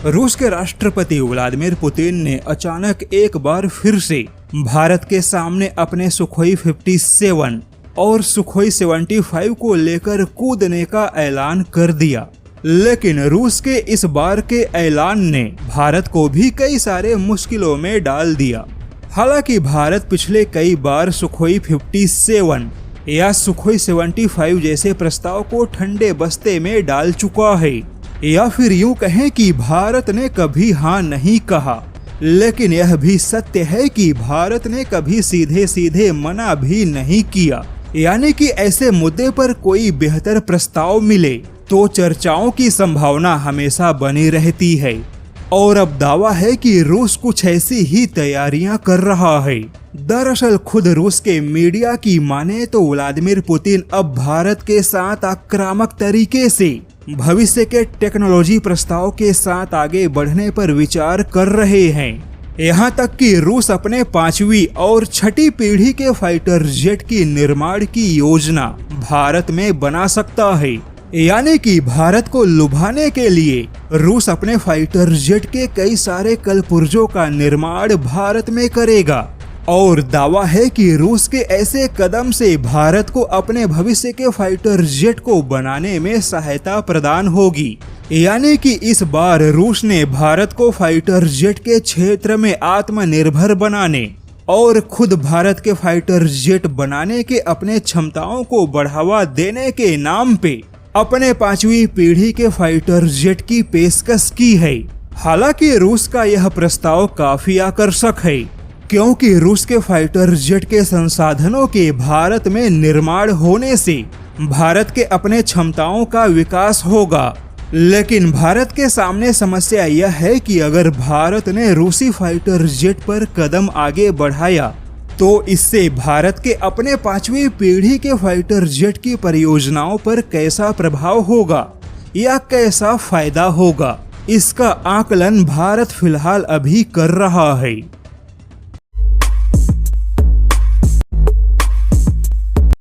रूस के राष्ट्रपति व्लादिमीर पुतिन ने अचानक एक बार फिर से भारत के सामने अपने सुखोई 57 और सुखोई 75 को लेकर कूदने का ऐलान कर दिया। लेकिन रूस के इस बार के ऐलान ने भारत को भी कई सारे मुश्किलों में डाल दिया। हालांकि भारत पिछले कई बार सुखोई 57 या सुखोई 75 जैसे प्रस्ताव को ठंडे बस्ते में डाल चुका है, या फिर यूं कहें कि भारत ने कभी हाँ नहीं कहा। लेकिन यह भी सत्य है कि भारत ने कभी सीधे सीधे मना भी नहीं किया। यानी कि ऐसे मुद्दे पर कोई बेहतर प्रस्ताव मिले तो चर्चाओं की संभावना हमेशा बनी रहती है। और अब दावा है कि रूस कुछ ऐसी ही तैयारियां कर रहा है। दरअसल खुद रूस के मीडिया की माने तो व्लादिमीर पुतिन अब भारत के साथ आक्रामक तरीके से भविष्य के टेक्नोलॉजी प्रस्ताव के साथ आगे बढ़ने पर विचार कर रहे हैं। यहाँ तक कि रूस अपने 5वीं और 6ठी पीढ़ी के फाइटर जेट की निर्माण की योजना भारत में बना सकता है। यानी कि भारत को लुभाने के लिए रूस अपने फाइटर जेट के कई सारे कलपुर्जों का निर्माण भारत में करेगा। और दावा है कि रूस के ऐसे कदम से भारत को अपने भविष्य के फाइटर जेट को बनाने में सहायता प्रदान होगी। यानी कि इस बार रूस ने भारत को फाइटर जेट के क्षेत्र में आत्मनिर्भर बनाने और खुद भारत के फाइटर जेट बनाने के अपने क्षमताओं को बढ़ावा देने के नाम पे अपने 5वीं पीढ़ी के फाइटर जेट की पेशकश की है। हालांकि रूस का यह प्रस्ताव काफी आकर्षक है, क्योंकि रूस के फाइटर जेट के संसाधनों के भारत में निर्माण होने से भारत के अपने क्षमताओं का विकास होगा। लेकिन भारत के सामने समस्या यह है कि अगर भारत ने रूसी फाइटर जेट पर कदम आगे बढ़ाया तो इससे भारत के अपने 5वीं पीढ़ी के फाइटर जेट की परियोजनाओं पर कैसा प्रभाव होगा या कैसा फायदा होगा, इसका आकलन भारत फिलहाल अभी कर रहा है।